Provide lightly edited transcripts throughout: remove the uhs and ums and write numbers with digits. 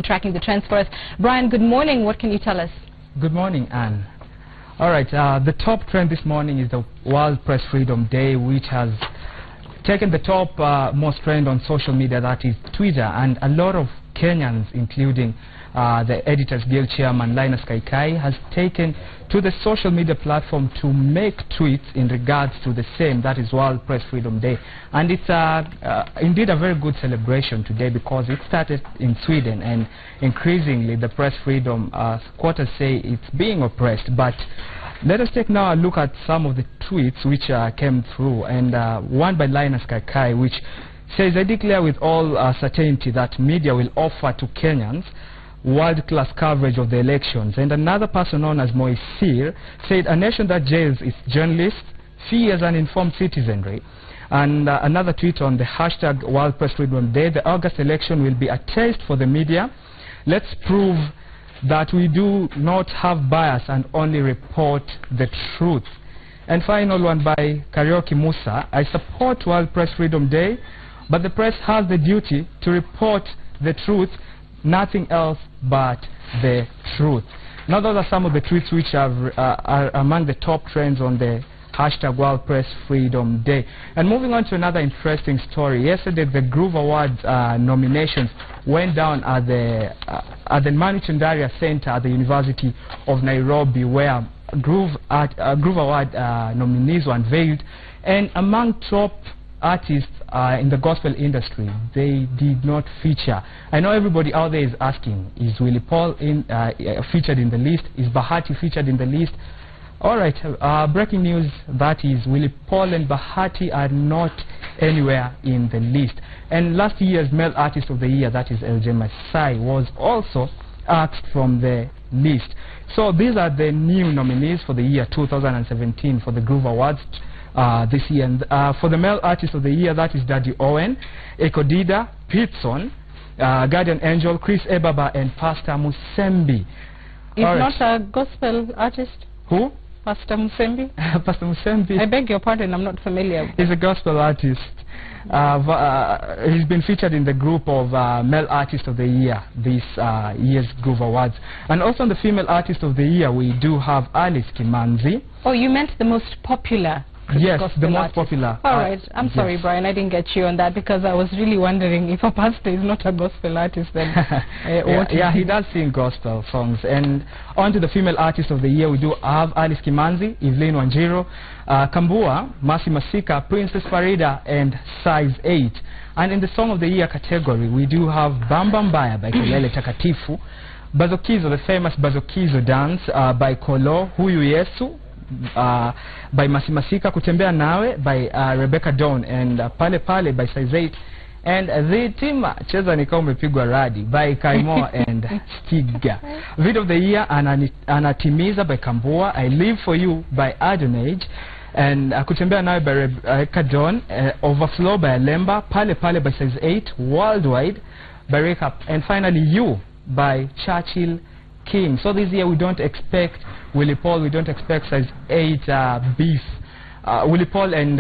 Tracking the trends for us. Brian, good morning. What can you tell us? Good morning, Anne. All right, the top trend this morning is the World Press Freedom Day, which has taken the top most trend on social media, that is Twitter, and a lot of Kenyans, including the Editors Guild chairman Linus Kaikai, has taken to the social media platform to make tweets in regards to the same, that is World Press Freedom Day. And it's indeed a very good celebration today, because it started in Sweden, and increasingly the press freedom quarters say it's being oppressed. But let us take now a look at some of the tweets which came through, and one by Linus Kaikai, which says, "I declare with all certainty that media will offer to Kenyans world-class coverage of the elections." And another person known as Moisir said, "A nation that jails its journalists fears an informed citizenry." And another tweet on the hashtag World Press Freedom Day, "The August election will be a test for the media. Let's prove that we do not have bias and only report the truth." And final one by Karaoke Musa, "I support World Press Freedom Day, but the press has the duty to report the truth, nothing else but the truth." Now those are some of the tweets which are among the top trends on the hashtag World Press Freedom Day. And moving on to another interesting story, yesterday the Groove Awards nominations went down at the Manichandaria Center at the University of Nairobi, where Groove Award nominees were unveiled. And among top artists in the gospel industry, they did not feature. I know everybody out there is asking, is Willie Paul featured in the list? Is Bahati featured in the list? All right, breaking news, that is Willie Paul and Bahati are not anywhere in the list. And last year's Male Artist of the Year, that is LJ Masai, was also axed from the list. So these are the new nominees for the year 2017 for the Groove Awards this year. And for the Male Artist of the Year, that is Daddy Owen, Ekodida, Pitson, Guardian Angel, Chris Ebaba, and Pastor Musembi. He's not a gospel artist? Who? Pastor Musembi? Pastor Musembi. I beg your pardon, I'm not familiar. He's a gospel artist. He's been featured in the group of Male Artist of the Year this year's Groove Awards. And also on the Female Artist of the Year, we do have Alice Kimanzi. Oh, you meant the most popular? Yes, the most popular. All right, I'm sorry, yes. Brian, I didn't get you on that, because I was really wondering if a pastor is not a gospel artist, then yeah, he does sing gospel songs. And on to the Female Artist of the Year, we do have Alice Kimanzi, Evelyn Wanjiro, Kambua, Mercy Masika, Princess Farida, and Size 8. And in the Song of the Year category, we do have Bamba Mbaya by Kelele Takatifu, Bazokizo, the famous Bazokizo dance by Kolo, Huyu Yesu, by Masimasika, Kutembea Nawe by Rebecca Dawn, and Pale Pale by Size 8, and The Tima Cheza Nika Umepigwa Radi by Kaimo and Stiga. Video of the Year, Anatimiza by Kambua, I Live For You by Adonage, and Kutembea Nawe by Rebecca Dawn, Overflow by Alemba, Pale Pale by Size 8, Worldwide by Rekap, and finally You by Churchill King. So this year we don't expect Willie Paul, we don't expect Size 8 beef, Willie Paul and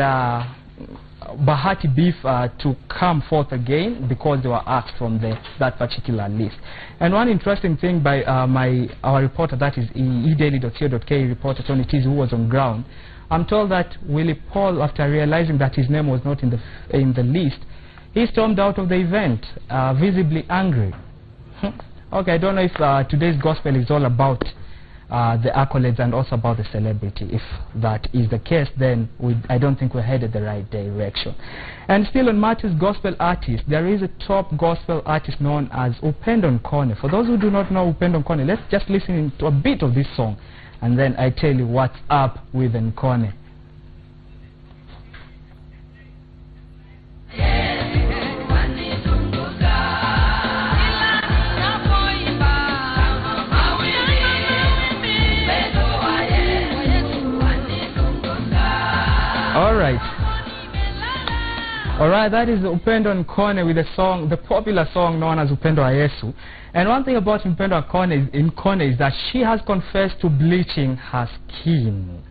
Bahati beef to come forth again, because they were axed from that particular list. And one interesting thing by our reporter, that is edaily.co.ke reporter Tony Tizi, who was on ground, I'm told that Willie Paul, after realizing that his name was not in the list, he stormed out of the event, visibly angry. Okay, I don't know if today's gospel is all about the accolades and also about the celebrity. If that is the case, then I don't think we're headed the right direction. And still on Matthew's gospel artist, there is a top gospel artist known as Upendo Nkone. For those who do not know Upendo Nkone, let's just listen to a bit of this song, and then I tell you what's up with Nkone. Alright, that is Upendo Nkone with the popular song known as Upendo wa Yesu. And one thing about Upendo Nkone is that she has confessed to bleaching her skin.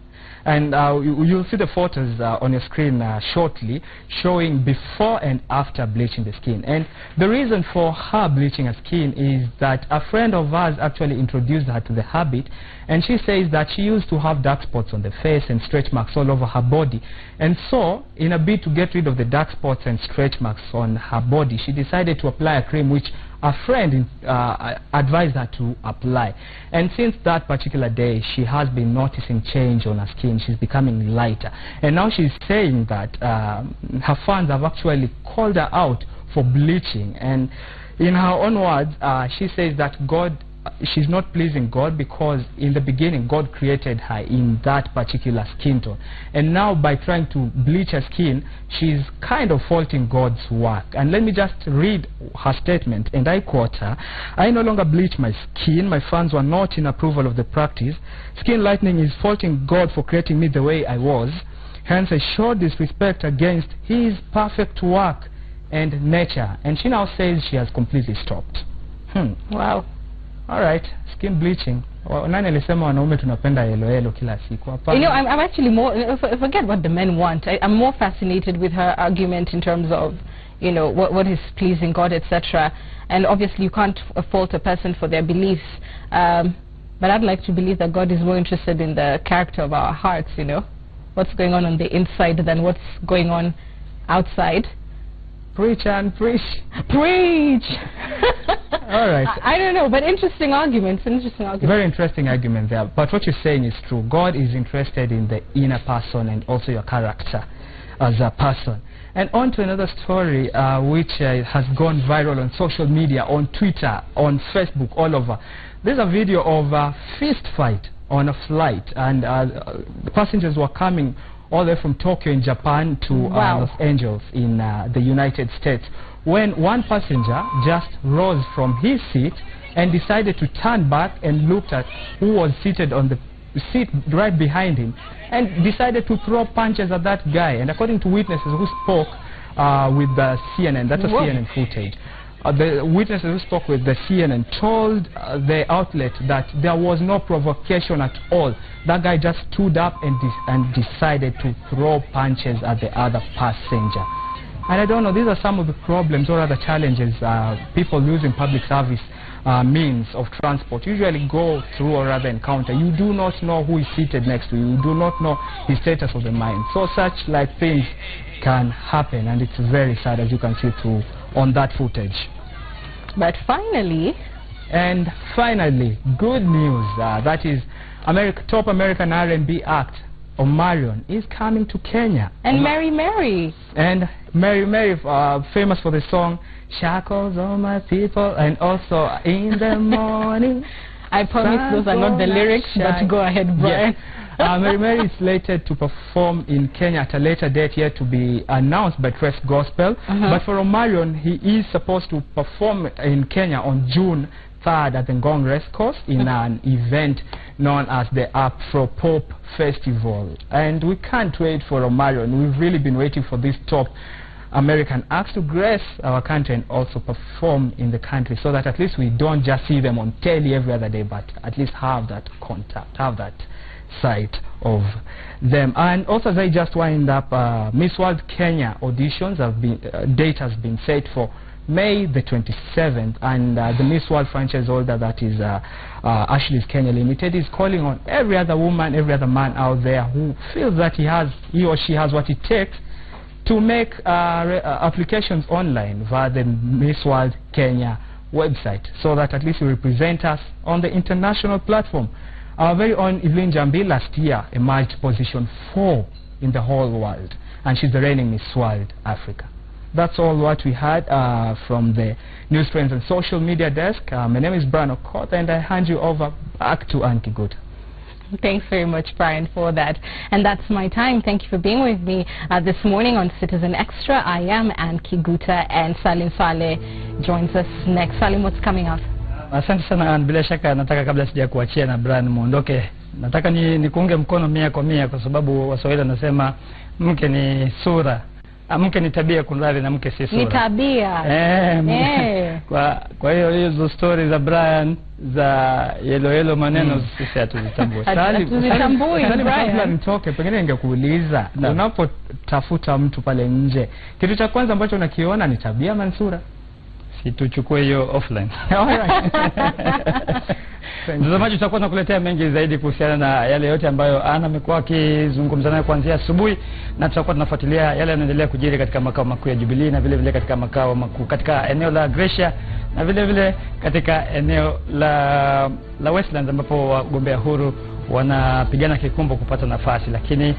And you'll see the photos on your screen shortly, showing before and after bleaching the skin. And the reason for her bleaching her skin is that a friend of ours actually introduced her to the habit, and she says that she used to have dark spots on the face and stretch marks all over her body. And so, in a bid to get rid of the dark spots and stretch marks on her body, she decided to apply a cream which a friend advised her to apply. And since that particular day, she has been noticing change on her skin. She's becoming lighter. And now she's saying that her fans have actually called her out for bleaching. And in her own words, she says that she's not pleasing God, because in the beginning God created her in that particular skin tone, and now by trying to bleach her skin, she's kind of faulting God's work. And let me just read her statement, and I quote her: "I no longer bleach my skin. My fans were not in approval of the practice. Skin lightening is faulting God for creating me the way I was. Hence I showed disrespect against his perfect work and nature." And she now says she has completely stopped. Wow. All right, skin bleaching. Nani alisema wanaume tunapenda yellow kila siku? You know, I'm actually more, forget what the men want. I'm more fascinated with her argument in terms of, you know, what is pleasing God, etc. And obviously you can't fault a person for their beliefs. But I'd like to believe that God is more interested in the character of our hearts, you know, what's going on the inside than what's going on outside. Preach and preach. Preach! All right. I don't know, but interesting arguments. Very interesting argument there. But what you're saying is true. God is interested in the inner person and also your character as a person. And on to another story which has gone viral on social media, on Twitter, on Facebook, all over. There's a video of a fist fight on a flight, and the passengers were coming all the way from Tokyo in Japan to Los Angeles in the United States, when one passenger just rose from his seat and decided to turn back and looked at who was seated on the seat right behind him, and decided to throw punches at that guy. And according to witnesses who spoke with the CNN, that's a CNN footage, the witnesses who spoke with the CNN told the outlet that there was no provocation at all. That guy just stood up and decided to throw punches at the other passenger. And I don't know, these are some of the problems or other challenges people using public service means of transport usually go through or rather encounter. You do not know who is seated next to you. You do not know his status of the mind. So such like things can happen, and it's very sad, as you can see through on that footage. But finally, good news. That is, top American R&B act Omarion is coming to Kenya. And Mary Mary. And Mary Mary, famous for the song "Shackles on My People" and also "In the Morning." I promise those are not the lyrics, but go ahead, Brian. Yes. Mary Mary is slated to perform in Kenya at a later date, yet to be announced by Trace Gospel. But for Omarion, he is supposed to perform in Kenya on June 3rd at the Ngong Race Course in an event known as the Afro Pop Festival. And we can't wait for Omarion. We've really been waiting for this top American acts to grace our country and also perform in the country, so that at least we don't just see them on telly every other day, but at least have that contact, have that sight of them. And also, as I just wind up, Miss World Kenya auditions have been date has been set for May the 27th, and the Miss World franchise holder, that is Ashley's Kenya Limited, is calling on every other woman, every other man out there who feels that he or she has what it takes to make applications online via the Miss World Kenya website, so that at least you represent us on the international platform. Our very own Evelyn Jambi last year emerged position 4 in the whole world, and she's the reigning Miss World Africa. That's all what we had from the News Trends and Social Media Desk. My name is Brian Okot, and I hand you over back to Anki Good. Thanks very much, Brian, for that. And that's my time. Thank you for being with me this morning on Citizen Extra. I am Anki Guta, and Salim Saleh joins us next. Salim, what's coming up? Asante sana. Bila shaka nataka kabla sija kuachia na Brian muondoke, nataka nikuunge mkono 100% kwa sababu Waswahili wanasema mke ni sura Mke ni tabia kunradhi na mke si sura. Ni tabia. Kwa hiyo stories za Brian za yelo maneno sisi hatuzitambui. Hatuzitambui. Kabla nitoke pengine ningekuuliza unapotafuta mtu pale nje, kitu cha kwanza ambacho unakiona ni tabia ama sura? Si tuchukue hiyo offline. Mtazamaji, tutakuwa tunakuletea mengi zaidi kuhusiana na yale yote ambayo Ana amekuwa akizungumza nayo kuanzia asubuhi, na tutakuwa tunafuatilia yale yanaendelea kujiri katika makao makuu ya Jubilee na vile vile katika makao makuu katika eneo la Gracia na vile vile katika eneo la Westlands ambapo wagombea huru wanapigana kikumbo kupata nafasi, lakini